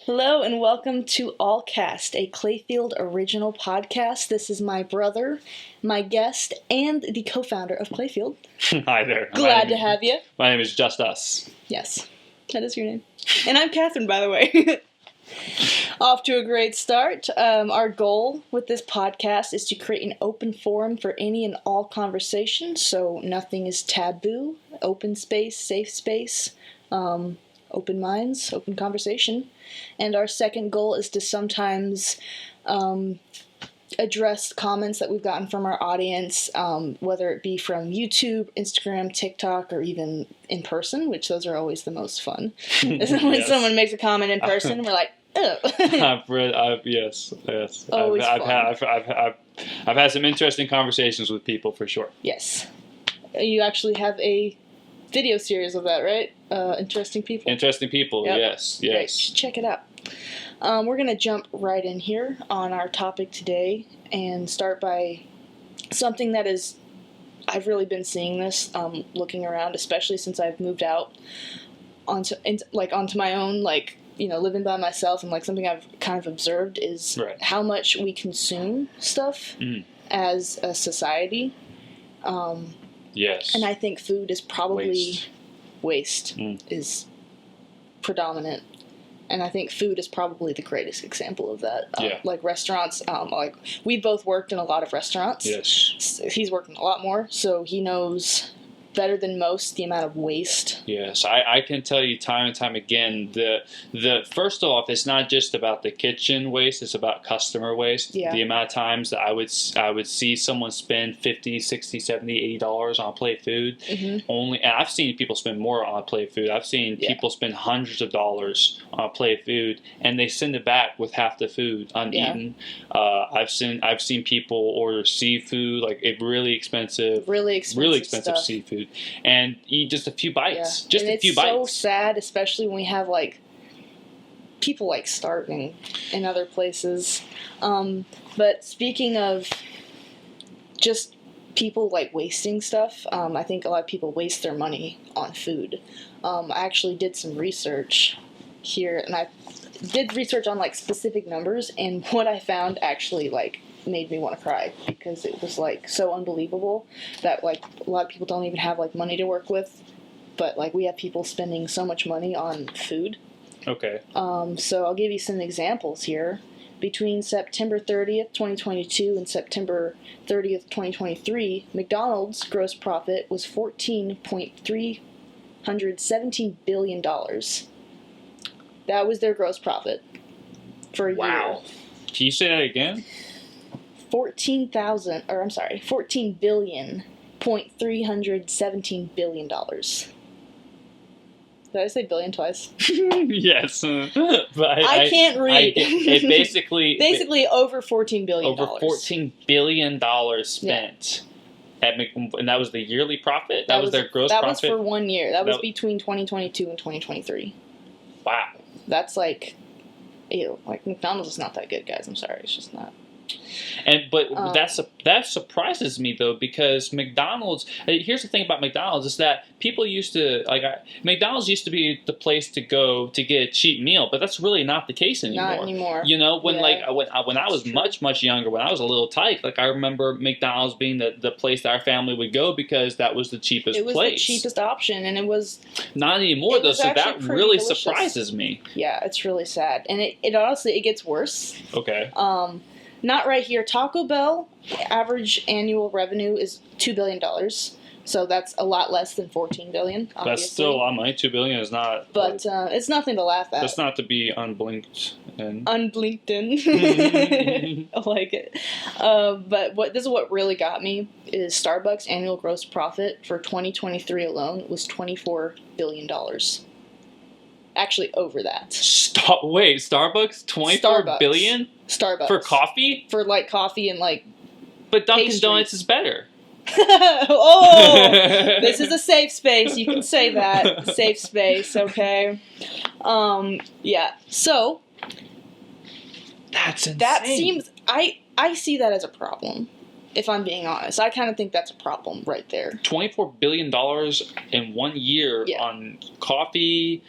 Hello and welcome to ALLCAST, a Clayfield original podcast. This is my brother, my guest, and the co-founder of Clayfield. Hi there. Glad to have you. My name is Justus. Yes, that is your name. And I'm Kathryn, by the way. Off to a great start. Our goal with this podcast is to create an open forum for any and all conversations, so nothing is taboo. Open space, safe space, open minds, open conversation. And our second goal is to sometimes address comments that we've gotten from our audience, whether it be from YouTube, Instagram, TikTok, or even in person, which those are always the most fun. When someone makes a comment in person, we're like, oh. Yes. Always I've had some interesting conversations with people for sure. Yes. You actually have a video series of that, right? Interesting people. Interesting people, yep. Yes. Great. Check it out. We're going to jump right in here on our topic today and start by something that is, I've really been seeing this, looking around, especially since I've moved out onto my own, living by myself, and something I've kind of observed is how much we consume stuff as a society. Yes. And I think food is probably waste is predominant. And I think food is probably the greatest example of that. Like restaurants, we both worked in a lot of restaurants. Yes. He's working a lot more, so he knows better than most the amount of waste. Yes, I can tell you time and time again, the first off, it's not just about the kitchen waste, it's about customer waste. Yeah. The amount of times that I would see someone spend $50, $60, $70, $80 on a plate of food. And I've seen people spend more on a plate of food. I've seen people spend hundreds of dollars on a plate of food, and they send it back with half the food uneaten. I've seen people order seafood, really expensive stuff. seafood, and eat just a few bites. Yeah. It's so sad, especially when we have people starving in other places. But speaking of just people wasting stuff, I think a lot of people waste their money on food. I actually did some research here, and I did research on specific numbers, and what I found actually made me want to cry, because it was so unbelievable that a lot of people don't even have money to work with, but we have people spending so much money on food. Okay. So I'll give you some examples here. Between September 30th, 2022 and September 30th, 2023, McDonald's gross profit was $14.317 billion. That was their gross profit for a year. Wow. Can you say that again? $14.317 billion. Did I say billion twice? Yes, but I can't read. It basically over $14 billion. Over $14 billion spent. And that was the yearly profit? That was their gross profit? That was for 1 year. That was between 2022 and 2023. Wow. That's ew. McDonald's is not that good, guys. I'm sorry. It's just not. But that surprises me, though, because McDonald's. Here's the thing about McDonald's is that people used to McDonald's used to be the place to go to get a cheap meal, but that's really not the case anymore. Not anymore. When I was much younger, when I was a little tyke, I remember McDonald's being the place that our family would go because that was the cheapest place. It was the cheapest option, and it was not anymore though. So that really delicious. Surprises me. Yeah, it's really sad, and it honestly gets worse. Okay. Not right here. Taco Bell average annual revenue is $2 billion. So that's a lot less than $14 billion, obviously. That's still a lot of money. $2 billion is not. But it's nothing to laugh at. That's not to be unblinked in. Unblinked in. I like it. But this is what really got me is Starbucks' annual gross profit for 2023 alone was $24 billion. Actually, over that. Wait, Starbucks? $24 billion? Starbucks. For coffee? For coffee and But Dunkin' pastries. Donuts is better. Oh! This is a safe space. You can say that. Safe space, okay? Yeah. So. That's insane. That seems. I see that as a problem. if I'm being honest. I kind of think that's a problem right there. $24 billion in 1 year Yeah. on coffee.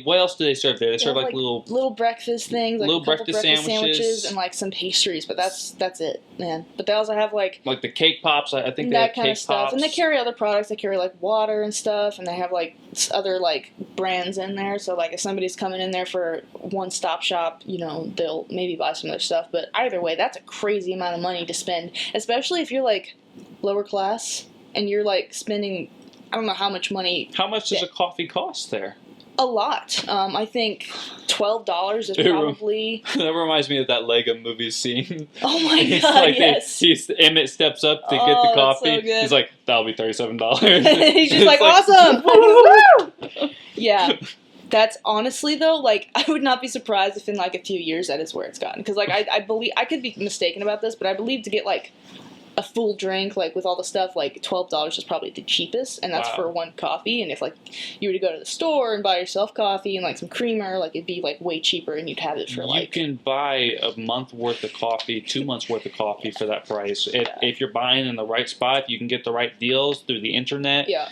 What else do they serve there? They serve like little breakfast things, like little a couple breakfast sandwiches and like some pastries, but that's it, man. But they also have like the cake pops. I think they that have kind cake of stuff, pops. and they carry other products. They carry like water and stuff, and they have like other like brands in there. So like if somebody's coming in there for one-stop shop, you know, they'll maybe buy some other stuff. But either way, that's a crazy amount of money to spend, especially if you're like lower class and you're like spending, I don't know how much money. How much does a coffee cost there? A lot. I think $12 is probably. That reminds me of that Lego movie scene. Oh my god! Yes. Emmett steps up to get the coffee. So good. He's like, "That'll be $37." He's just like, "Awesome!" Woo! Yeah. That's honestly though, like, I would not be surprised if in like a few years that is where it's gotten. Because like I believe, I could be mistaken about this, but I believe to get like a full drink, like with all the stuff, like $12 is probably the cheapest, and that's for one coffee. And if like you were to go to the store and buy yourself coffee and like some creamer, like it'd be like way cheaper, and you'd have it for like. You can buy a month worth of coffee, 2 months worth of coffee for that price. If you're buying in the right spot, if you can get the right deals through the internet. Yeah.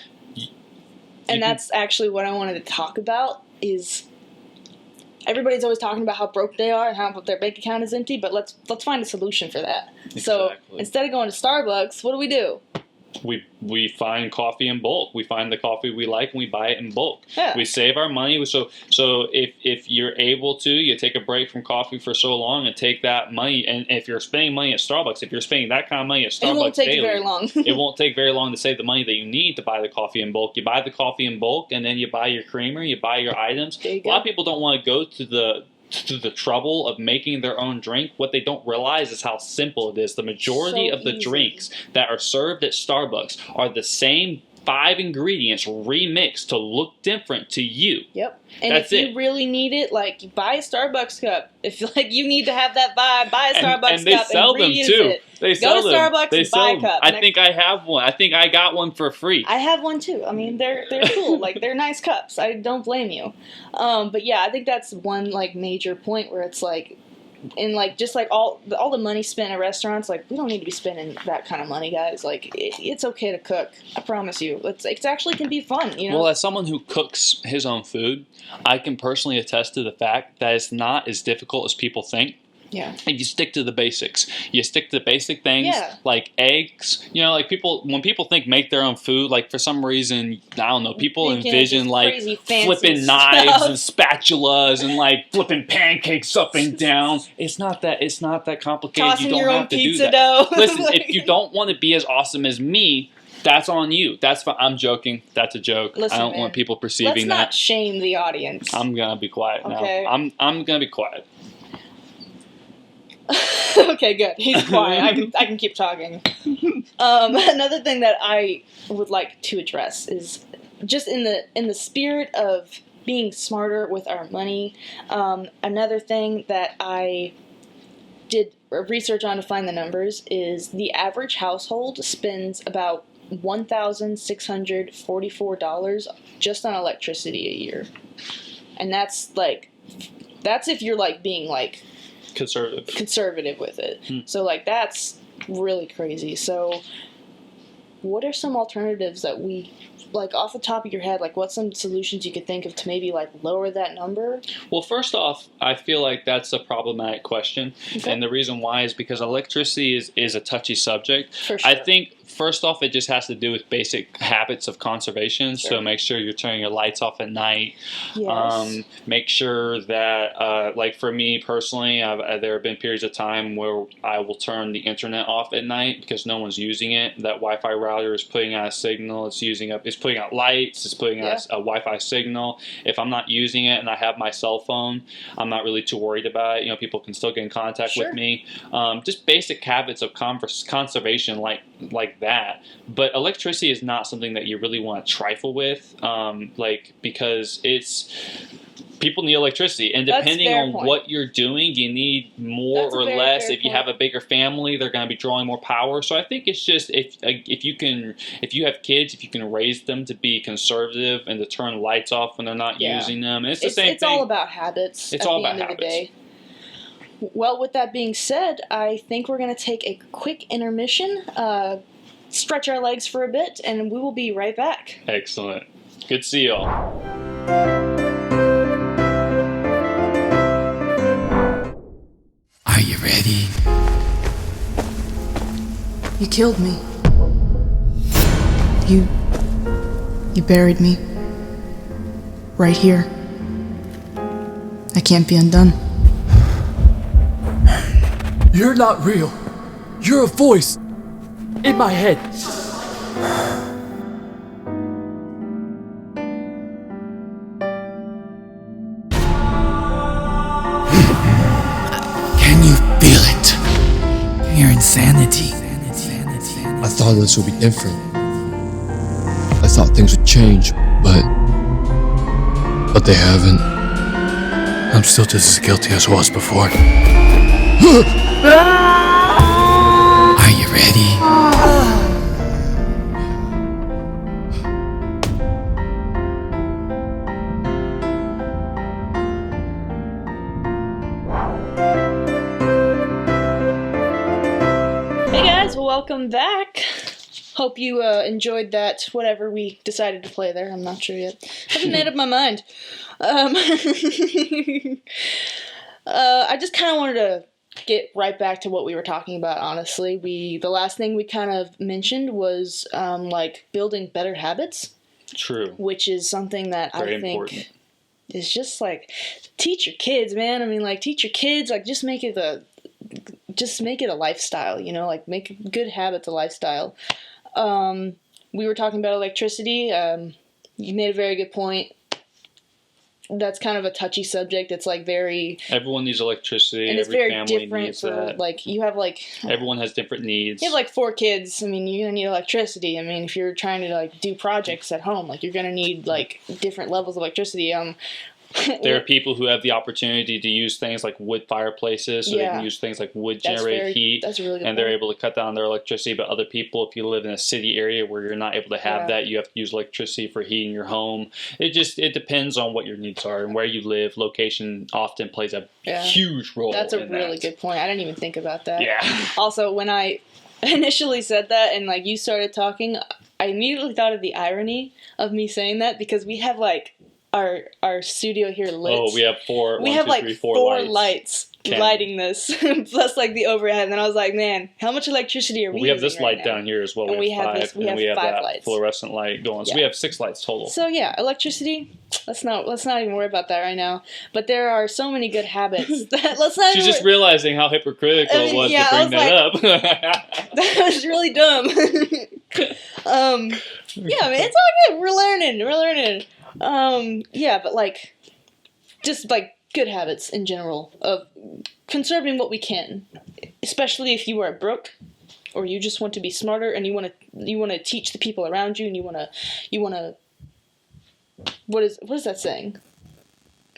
And that's actually what I wanted to talk about is. Everybody's always talking about how broke they are and how their bank account is empty, but let's find a solution for that. Exactly. So instead of going to Starbucks, what do? We find coffee in bulk. We find the coffee we like and we buy it in bulk. Yeah. We save our money. So if you're able to, you take a break from coffee for so long and take that money. And if you're spending money at Starbucks, if you're spending that kind of money at Starbucks, it won't take daily, very long. It won't take very long to save the money that you need to buy the coffee in bulk. You buy the coffee in bulk, and then you buy your creamer, you buy your items. A lot of people don't want to go to the trouble of making their own drink. What they don't realize is how simple it is. The majority of the drinks that are served at Starbucks are the same 5 ingredients remixed to look different to you. Yep. And if you really need it, like, buy a Starbucks cup. If like you need to have that vibe, buy a Starbucks cup and they sell them too. It. They sell Go to them. Starbucks They and sell buy a them. cup. I think I have one. I think I got one for free. I have one too. I mean, they're cool. Like, they're nice cups. I don't blame you. But yeah, I think that's one like major point where it's like, and like just like all the money spent at restaurants, like we don't need to be spending that kind of money, guys. Like it's okay to cook. I promise you, it actually can be fun. You know. Well, as someone who cooks his own food, I can personally attest to the fact that it's not as difficult as people think. Yeah. If you stick to the basics, you stick to the basic things like eggs. You know, like when people think make their own food, like for some reason, I don't know, people envision like flipping knives and spatulas and like flipping pancakes up and down. It's not that complicated. Tossing you don't your have own to pizza do that. dough. Listen, if you don't want to be as awesome as me, that's on you. That's fine. I'm joking. That's a joke. Listen, I don't want people perceiving that. Let's not shame the audience. I'm gonna be quiet now. I'm gonna be quiet. Okay, good. He's quiet. I can keep talking. Another thing that I would like to address is just in the spirit of being smarter with our money. Another thing that I did research on to find the numbers is the average household spends about $1,644 just on electricity a year, and that's if you're like being like conservative with it. So like that's really crazy. So what are some alternatives that we like off the top of your head, like what's some solutions you could think of to maybe like lower that number? Well, first off, I feel like that's a problematic question. And the reason why is because electricity is a touchy subject. For sure. I think first off, it just has to do with basic habits of conservation. Sure. So make sure you're turning your lights off at night. Yes. Make sure that, like for me personally, there have been periods of time where I will turn the internet off at night because no one's using it. That Wi-Fi router is putting out a signal. It's putting out lights. It's putting out a Wi-Fi signal. If I'm not using it and I have my cell phone, I'm not really too worried about it. You know, people can still get in contact with me. Just basic habits of conservation like that. But electricity is not something that you really want to trifle with, because people need electricity, and depending on what you're doing, you need more or less. If you have a bigger family, they're going to be drawing more power. So I think it's just if you have kids, if you can raise them to be conservative and to turn lights off when they're not using them. And it's the same thing. It's all about habits. It's all about habits. Well, with that being said, I think we're going to take a quick intermission, stretch our legs for a bit, and we will be right back. Excellent. Good to see y'all. Are you ready? You killed me. You buried me. Right here. I can't be undone. You're not real. You're a voice in my head. Can you feel it? Your insanity. I thought this would be different. I thought things would change, but they haven't. I'm still just as guilty as I was before. Are you ready? Hey guys, welcome back. Hope you enjoyed that, whatever we decided to play there. I'm not sure yet. Haven't made up my mind. I just kind of wanted to get right back to what we were talking about, honestly. The last thing we kind of mentioned was, like, building better habits. True. Which is something that Very I think important. is just, like, teach your kids, man. I mean, like, teach your kids, like, just make it a lifestyle, you know? Like, make good habits a lifestyle. We were talking about electricity. You made a very good point. That's kind of a touchy subject. It's like very... Everyone needs electricity. And it's Every very family different needs for, that. like, you have, like... Everyone has different needs. You have, like, 4 kids. I mean, you're gonna need electricity. I mean, if you're trying to, like, do projects at home, like, you're gonna need, like, different levels of electricity. There are people who have the opportunity to use things like wood fireplaces, so they can use things like wood-generated heat, that's a really good and they're point. able to cut down their electricity. But other people, if you live in a city area where you're not able to have that, you have to use electricity for heating your home. It depends on what your needs are and where you live. Location often plays a huge role. That's a in really that. good point. I didn't even think about that. Yeah. Also, when I initially said that and, like, you started talking, I immediately thought of the irony of me saying that because we have, like, our studio here lit. Oh, we have four lights lighting this, plus, like, the overhead. And then I was like, man, how much electricity are we We have this using right light now? down here as well. And we have 5, we have that 5 lights. fluorescent light going. So Yeah. we have 6 lights total. So yeah, electricity. Let's not even worry about that right now. But there are so many good habits that let's not. She's just realizing how hypocritical it was to bring that up. That was really dumb. Yeah, man, it's all good. We're learning. Yeah, but, like, just, like, good habits in general of conserving what we can, especially if you are broke or you just want to be smarter and you want to teach the people around you and you want to what is that saying?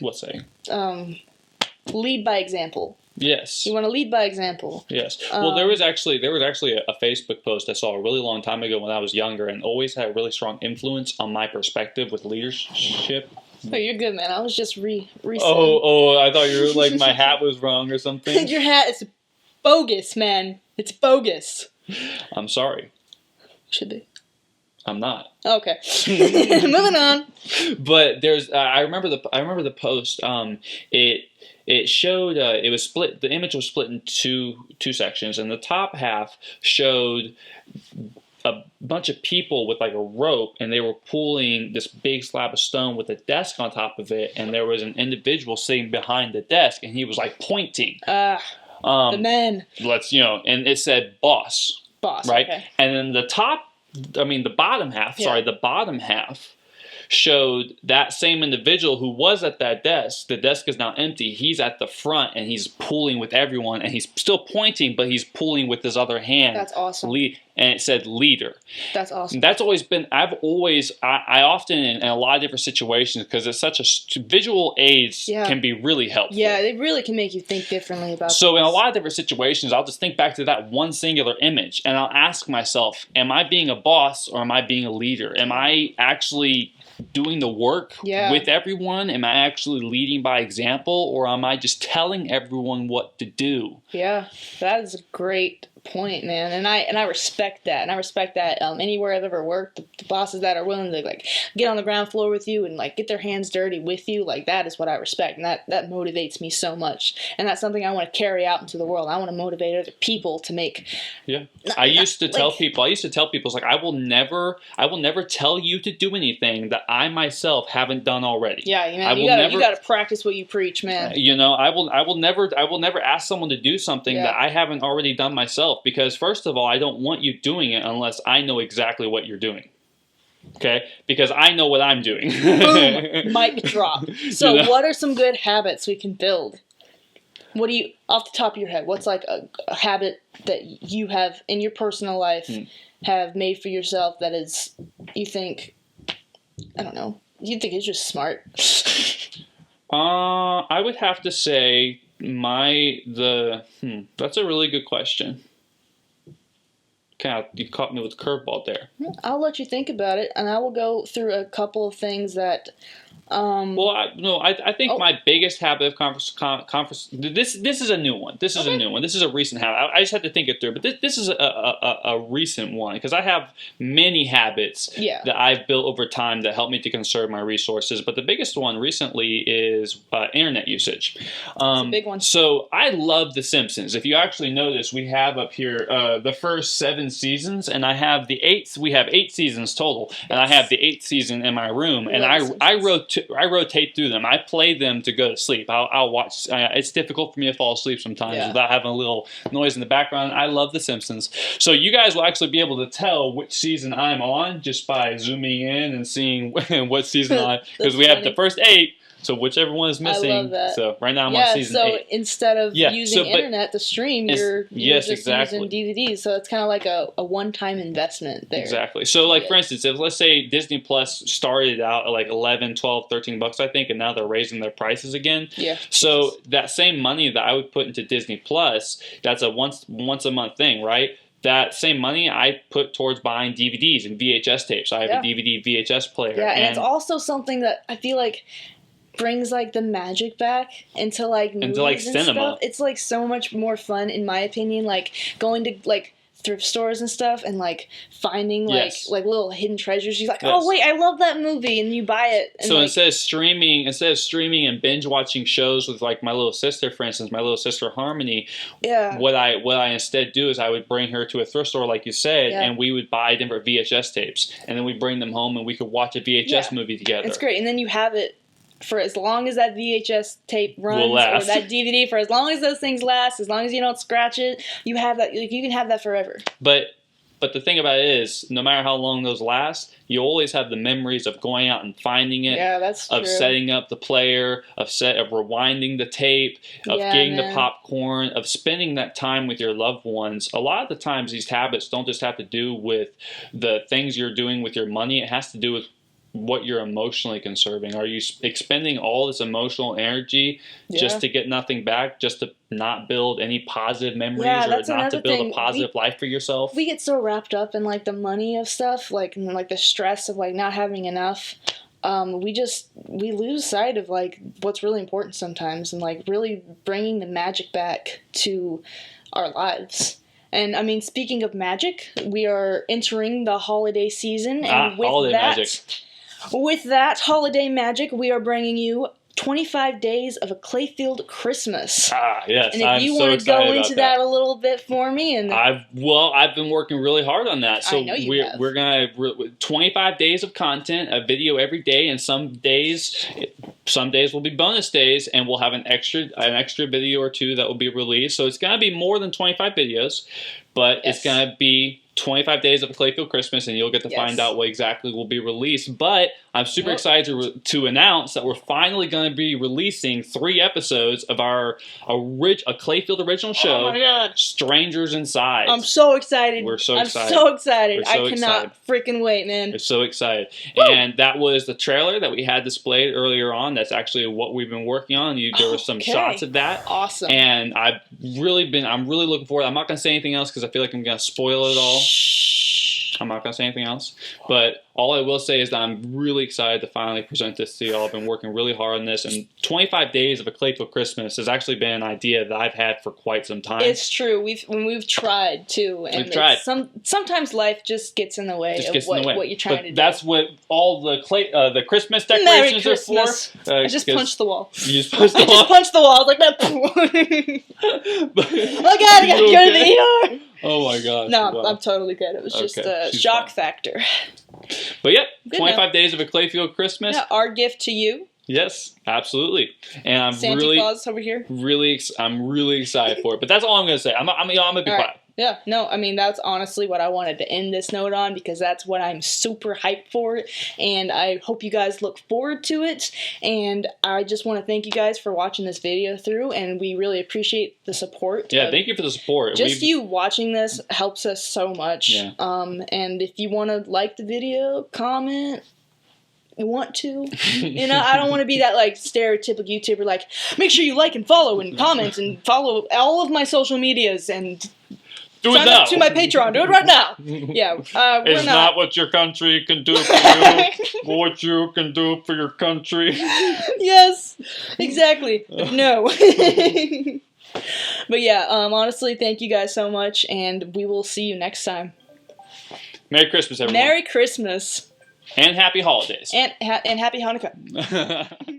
What saying? Lead by example. Yes. You want to lead by example. Yes. Well, there was actually a Facebook post I saw a really long time ago when I was younger, and always had a really strong influence on my perspective with leadership. Oh, you're good, man. I was just re. Oh! I thought you were like my hat was wrong or something. Your hat is bogus, man. It's bogus. I'm sorry. Should be. I'm not. Okay. Moving on. But there's I remember the post. It showed it was split. The image was split in two sections, and the top half showed a bunch of people with like a rope, and they were pulling this big slab of stone with a desk on top of it, and there was an individual sitting behind the desk, and he was like pointing. The man. And it said boss. Boss. Right, Okay. and then the bottom half. Yeah. Sorry, the bottom half showed that same individual who was at that desk. The desk is now empty. He's at the front and he's pulling with everyone, and he's still pointing, but he's pulling with his other hand. That's awesome. And it said leader. That's awesome. That's always been, I often, in a lot of different situations, because it's such a visual aids can be really helpful. Yeah, they really can make you think differently about So things. in a lot of different situations, I'll just think back to that one singular image, and I'll ask myself, am I being a boss or am I being a leader? Am I actually doing the work Yeah. with everyone? Am I actually leading by example, or am I just telling everyone what to do? Yeah, that is a great point, man, and I respect that, and I respect that anywhere I've ever worked, the bosses that are willing to like get on the ground floor with you and like get their hands dirty with you, like that is what I respect, and that motivates me so much, and that's something I want to carry out into the world. I want to motivate other people to make. Yeah, I used to tell people, it's like I will never tell you to do anything that I myself haven't done already. Yeah, man, you gotta practice what you preach, man. You know, I will never ask someone to do something that I haven't already done myself, because first of all, I don't want you doing it unless I know exactly what you're doing. Okay? Because I know what I'm doing. Boom! Mic drop. So what are some good habits we can build? What do you, off the top of your head, what's like a habit that you have in your personal life have made for yourself that is, you think, I don't know, you think it's just smart? I would have to say that's a really good question. You caught me with a curveball there. I'll let you think about it, and I will go through a couple of things that. I think my biggest habit of conference. This is a new one. This is a new one. This is a recent habit. I just had to think it through. But this is a recent one, because I have many habits that I've built over time that help me to conserve my resources. But the biggest one recently is internet usage. It's a big one. So I love The Simpsons. If you actually notice, we have up here the first 7 seasons, and I have the 8th. We have 8 seasons total, and I have the 8th season in my room, and I rotate through them. I play them to go to sleep. I'll watch. It's difficult for me to fall asleep sometimes without having a little noise in the background. I love The Simpsons. So you guys will actually be able to tell which season I'm on just by zooming in and seeing what season I'm on. Because we have the first 8. So whichever one is missing. I love that. So right now I'm on season 8. So instead of using internet to stream, you're just using DVDs. So it's kind of like a one-time investment there. Exactly. So like for instance, if let's say Disney Plus started out at like 11, 12, 13 bucks, I think, and now they're raising their prices again. Yeah. So that same money that I would put into Disney Plus, that's a once a month thing, right? That same money I put towards buying DVDs and VHS tapes. I have a DVD VHS player. Yeah, and it's also something that I feel like brings like the magic back into like movies and cinema. Stuff. It's like so much more fun, in my opinion, like going to like thrift stores and stuff and like finding like little hidden treasures. You're like, oh wait, I love that movie, and you buy it. And so instead of streaming and binge watching shows with like my little sister, for instance, my little sister Harmony, what I instead do is I would bring her to a thrift store, like you said, and we would buy different VHS tapes, and then we bring them home and we could watch a VHS movie together. It's great, and then you have it for as long as that VHS tape runs, or that DVD, for as long as those things last, as long as you don't scratch it, you have that. You can have that forever. But the thing about it is, no matter how long those last, you always have the memories of going out and finding it. Yeah, that's true. Of setting up the player, of rewinding the tape, of getting the popcorn, of spending that time with your loved ones. A lot of the times, these habits don't just have to do with the things you're doing with your money. It has to do with what you're emotionally conserving. Are you expending all this emotional energy just to get nothing back, just to not build any positive memories, or not to build a positive life for yourself? We get so wrapped up in like the money of stuff, like the stress of like not having enough. We lose sight of like what's really important sometimes, and like really bringing the magic back to our lives. And I mean, speaking of magic, we are entering the holiday season, and with that holiday magic, we are bringing you 25 days of a Clayfield Christmas. Yes. And if you want to go into that a little bit for me, and I've been working really hard on that. So I know you have. We're gonna 25 days of content, a video every day, and some days will be bonus days, and we'll have an extra video or 2 that will be released. So it's gonna be more than 25 videos, but it's gonna be 25 days of a Clayfield Christmas, and you'll get to find out what exactly will be released. But I'm super excited to announce that we're finally going to be releasing 3 episodes of our a Clayfield original show, Strangers Inside. I'm so excited. We're so excited. I'm so excited. I cannot freaking wait, man. We're so excited. Woo! And that was the trailer that we had displayed earlier on. That's actually what we've been working on. There were some shots of that. Awesome. And I'm really looking forward. I'm not going to say anything else because I feel like I'm going to spoil it all. I'm not gonna say anything else. But all I will say is that I'm really excited to finally present this to y'all. I've been working really hard on this, and 25 days of a Clayfield Christmas has actually been an idea that I've had for quite some time. It's true. We've tried too, and We've tried. Sometimes life just gets in the way of what you're trying to do. That's what all the Christmas decorations are for. I just punched the wall. You just punched the I wall. just punched the wall. I was like, oh God, I gotta go to the ER. Oh my gosh. No, wow. I'm totally good. It was just a she's shock fine. factor. But yep, Good 25 days of a Clayfield Christmas. Yeah, our gift to you. Yes, absolutely. And I'm Santa Claus over here. I'm really excited for it. But that's all I'm going to say. I'm gonna be quiet. Right. Yeah, no, I mean, that's honestly what I wanted to end this note on, because that's what I'm super hyped for, and I hope you guys look forward to it, and I just want to thank you guys for watching this video through, and we really appreciate the support. Yeah, thank you for the support. Just you watching this helps us so much. Yeah. And if you want to like the video, comment, you want to. You know, I don't want to be that like stereotypical YouTuber, like, make sure you like and follow and comment and follow all of my social medias and sign up to my Patreon. Do it right now. Yeah, it's not what your country can do for you, but what you can do for your country. Yes, exactly. No. But yeah, honestly, thank you guys so much, and we will see you next time. Merry Christmas, everyone. Merry Christmas. And happy holidays. And happy Hanukkah.